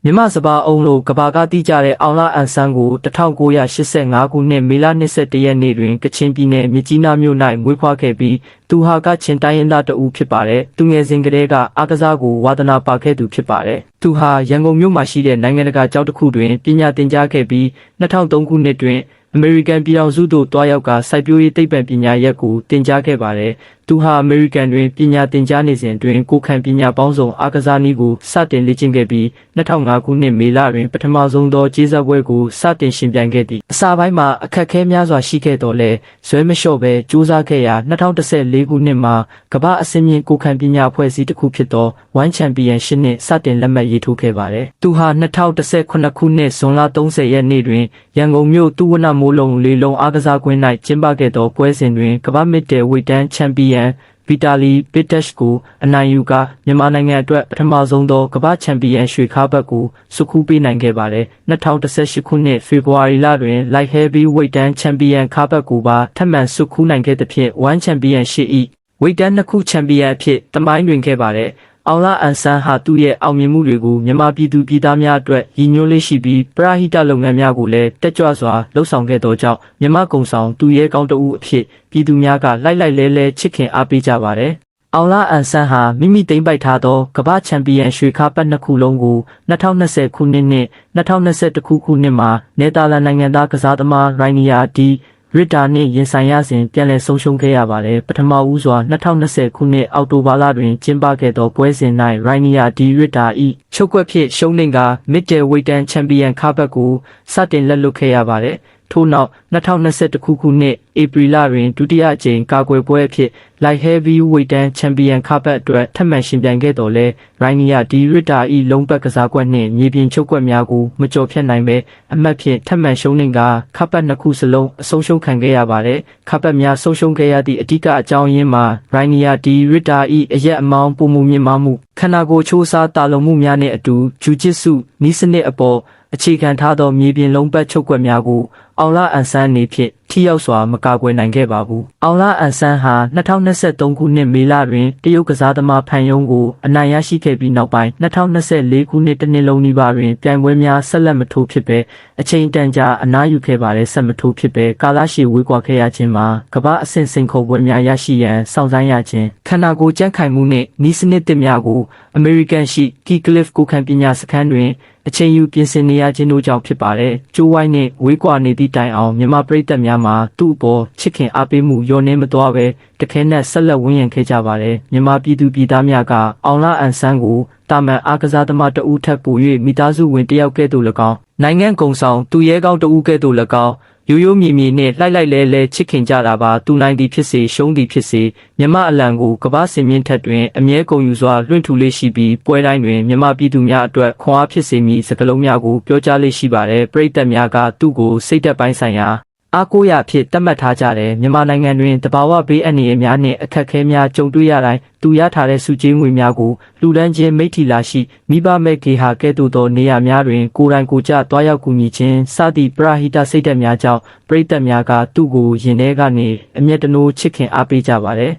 မြမစပါအုံလို့ကဘာကတိကြတဲ့အောင်လာအန်ဆန်းကို1985ခုနှစ်မေလ21ရက်နေ့တွင်ကချင်ပြည်နယ်မြကြီးနားမြို့၌မွေးဖွားခဲ့ပြီးသူဟာကချင်တိုင်းရင်းသားတဦးဖြစ်ပါတယ်။သူငယ်စဉ်ကတည်းကအားကစားကိုဝါသနာပါခဲ့သူဖြစ်ပါတယ်။သူဟာရန်ကုန်မြို့မှာရှိတဲ့နိုင်ငံတကာကျောင်းတစ်ခုတွင်ပညာသင်ကြားခဲ့ပြီး2003ခုနှစ်တွင်အမေရိကန်ပြည်ထောင်စုသို့တွားရောက်ကစိုက်ပျိုးရေးသိပ္ပံပညာရပ်ကိုသင်ကြားခဲ့ပါတယ်။သူဟာအမေရိကန်တွင်ပညာသင်ကြားနေစဉ်တွင်ကိုခံပညာပေါင်းစုံအားကစားနည်းကိုစတင်လေ့ကျင့်ခဲ့ပြီး2005ခုနှစ်မေလတွင်ပထမဆုံးသောကျေးဇူးပွဲကိုစတင်ရှင်ပြိုင်ခဲ့သည်။အစပိုင်းမှာအခက်အခဲများစွာရှိခဲ့တော်လဲဇွဲမလျှော့ဘဲစူးစမ်းခဲ့ရာ2014ခုနှစ်မှာကမ္ဘာအဆင့်မြင့်ကိုခံပညာအဖွဲ့အစည်းတစ်ခုဖြစ်သော One Championship နှင့်စတင်လက်မှတ်ရေးထိုးခဲ့ပါတယ်။သူဟာ2019ခုနှစ်ဇွန်လ30ရက်နေ့တွင်ရန်ကုန်မြို့သူဝနမိုးလုံးလေလုံးအားကစားကွင်း၌ကျင်းပခဲ့သောပွဲစဉ်တွင်ကမ္ဘာမစ်တယ်ဝေတန်းချန်ပီယံဗီတာလီပစ်တက်စ်ကိုအနိုင်ယူကမြန်မာနိုင်ငံအတွက်ပထမဆုံးသောကမ္ဘာချန်ပီယံရွှေခါးဘတ်ကိုစုခူးပေးနိုင်ခဲ့ပါတယ်2018ခုနှစ်ဖေဖော်ဝါရီလတွင် Light Heavy ဝိတ်တန်းချန်ပီယံခါးဘတ်ကိုပါထပ်မံစုခူးနိုင်ခဲ့သဖြင့် One Championship ၏ဝိတ်တန်းနှစ်ခုချန်ပီယံအဖြစ်တမိုင်းတွင်ခဲ့ပါတယ်အောင်လာအန်ဆန်းဟာသူ့ရဲ့အောင်မြင်မှုတွေကိုမြန်မာပြည်သူပြည်သားများအတွက်ရည်ညွှန်းလေးရှိပြီးပရဟိတလုပ်ငန်းများကိုလည်းတက်ကြွစွာလှုပ်ဆောင်ခဲ့သောကြောင့်မြန်မာကုံဆောင်သူရဲကောင်းတဦးအဖြစ်ပြည်သူများကလိုက်လဲချစ်ခင်အားပေးကြပါတယ်အောင်လာအန်ဆန်းဟာမိသိမ့်ပိုက်ထားသောကမ္ဘာချန်ပီယံရွှေခါးပတ်နှစ်ခုလုံးကို2020ခုနှစ်နှင့်2021ခုနှစ်မှာနယ်သာလန်နိုင်ငံသားကစားသမားရိုင်းနီယာဒီရစ်တာနှင့်ရင်ဆိုင်ရစဉ်ပြန်လည်ဆုံးရှုံးခဲ့ရပါတယ်ပထမဦးစွာ2020ခုနှစ်အောက်တိုဘာလတွင်ကျင်းပခဲ့သောပွဲစဉ်၌ရိုင်းနီယာဒီရစ်တာ၏ချုပ်ကွက်ဖြင့်ရှုံးနိမ့်ကမစ်တယ်ဝိတ်တန်းချန်ပီယံခါးဘတ်ကိုစတင်လက်လွတ်ခဲ့ရပါတယ်ထို့နောက်2021ခုနှစ်ဧပြီလတွင်ဒုတိယအကြိမ်ကာကွယ်ပွဲအဖြစ် Light Heavy ဝိတ်တန်းချန်ပီယံခါးဘတ်အတွက်ထပ်မံရှင်ပြိုင်ခဲ့တော်လဲရိုင်းနီယာဒီရစ်တာ၏လုံးပတ်ကစားကွက်နှင့်မြေပြင်ချုပ်ကွက်များကိုမကျော်ဖြတ်နိုင်ဘဲအမတ်ဖြင့်ထပ်မံရှုံးနိမ့်ကခါးဘတ်နှစ်ခုစလုံးအဆုံးရှုံးခံခဲ့ရပါတယ်ခါးဘတ်များဆုံးရှုံးခဲ့ရသည့်အဓိကအကြောင်းရင်းမှာရိုင်းနီယာဒီရစ်တာ၏အရက်အမောင်းပုံမှုမြင့်မားမှုခန္ဓာကိုယ်ချိုးစားတာလုံမှုများနှင့်အတူဂျူဂျစ်စုနီးစနစ်အပေါ်အခြေခံထားသောမြေပြင်လုံးပတ်ချုပ်ကွက်များကိုအောင်လာအန်ဆန်းအနေဖြင့်ထိရောက်စွာမကာကွယ်နိုင်ခဲ့ပါဘူးအောင်လာအန်ဆန်းဟာ2023ခုနှစ်မေလတွင်တရုတ်ကစားသမားဖန်ယုံကိုအနိုင်ရရှိခဲ့ပြီးနောက်ပိုင်း2024ခုနှစ်တစ်နှစ်လုံးနီးပါးတွင်ပြိုင်ပွဲများဆက်လက်မထိုးဖြစ်ဘဲအချိန်တန်ကြာအနားယူခဲ့ပါတယ်ဆက်မထိုးဖြစ်ဘဲကာလရှည်ဝေးကွာခဲ့ရခြင်းမှာကမ္ဘာအဆင့်စိန်ခေါ်ပွဲများရရှိရန်စောင့်ဆိုင်းရခြင်းခန္ဓာကိုယ်ကြန့်ခိုင်မှုနှင့်နီးစနစ်တစ်များကိုအမေရိကန်ရှိကီကလစ်ကိုခံပညာစခန်းတွင်အချိန်ယူပြင်ဆင်နေရခြင်းတို့ကြောင့်ဖြစ်ပါတယ်ကျိုးဝိုင်းနှင့်ဝေးကွာနေသည့်တိုင်အောင်မြန်မာပရိသတ်များမှာသူ့အပေါ်ချစ်ခင်အားပေးမှုလျော့နည်းမသွားဘဲတခဲနက်ဆက်လက်ဝန်းရံခဲ့ကြပါတယ်မြန်မာပြည်သူပြည်သားများကအောင်လာအန်ဆန်းကိုတာမန်အားကစားသမားတဦးထက်ပို၍မိသားစုဝင်တယောက်ကဲ့သို့၎င်းနိုင်ငံကုံဆောင်သူရဲကောင်းတဦးကဲ့သို့၎င်းရိုးမြေနှင့်လိုက်လဲချစ်ခင်ကြတာပါသူနိုင်သည်ဖြစ်စေရှုံးသည်ဖြစ်စေမြမအလံကိုကမ္ဘာစင်မြင့်ထက်တွင်အမြဲကုန်ယူစွာလွှင့်ထူလေးရှိပြီးပွဲတိုင်းတွင်မြမပြည်သူများအတွက်ခွန်အားဖြစ်စေမည့်စကားလုံးများကိုပြောကြားလေးရှိပါတယ်ပရိသတ်များကသူ့ကိုစိတ်သက်ပိုင်းဆိုင်ရာအားကိုးရဖြစ်သတ်မှတ်ထားကြတယ်မြန်မာနိုင်ငံတွင်တဘာဝဘေးအန္တရာယ်များနှင့်အခက်အခဲများကြုံတွေ့ရတိုင်းသူရထားတဲ့စုကြေးငွေများကိုလူတန်းချင်းမိထ္ထီလာရှိမိဘမဲ့ကေဟာကဲ့သို့သောနေရာများတွင်ကိုယ်တိုင်ကိုယ်ကျတွားရောက်ကူညီခြင်းစသည့်ပရဟိတစိတ်ဓာတ်များကြောင့်ပရိသတ်များကသူ့ကိုရင်ထဲကနေအမျက်တနိုးချစ်ခင်အားပေးကြပါတယ်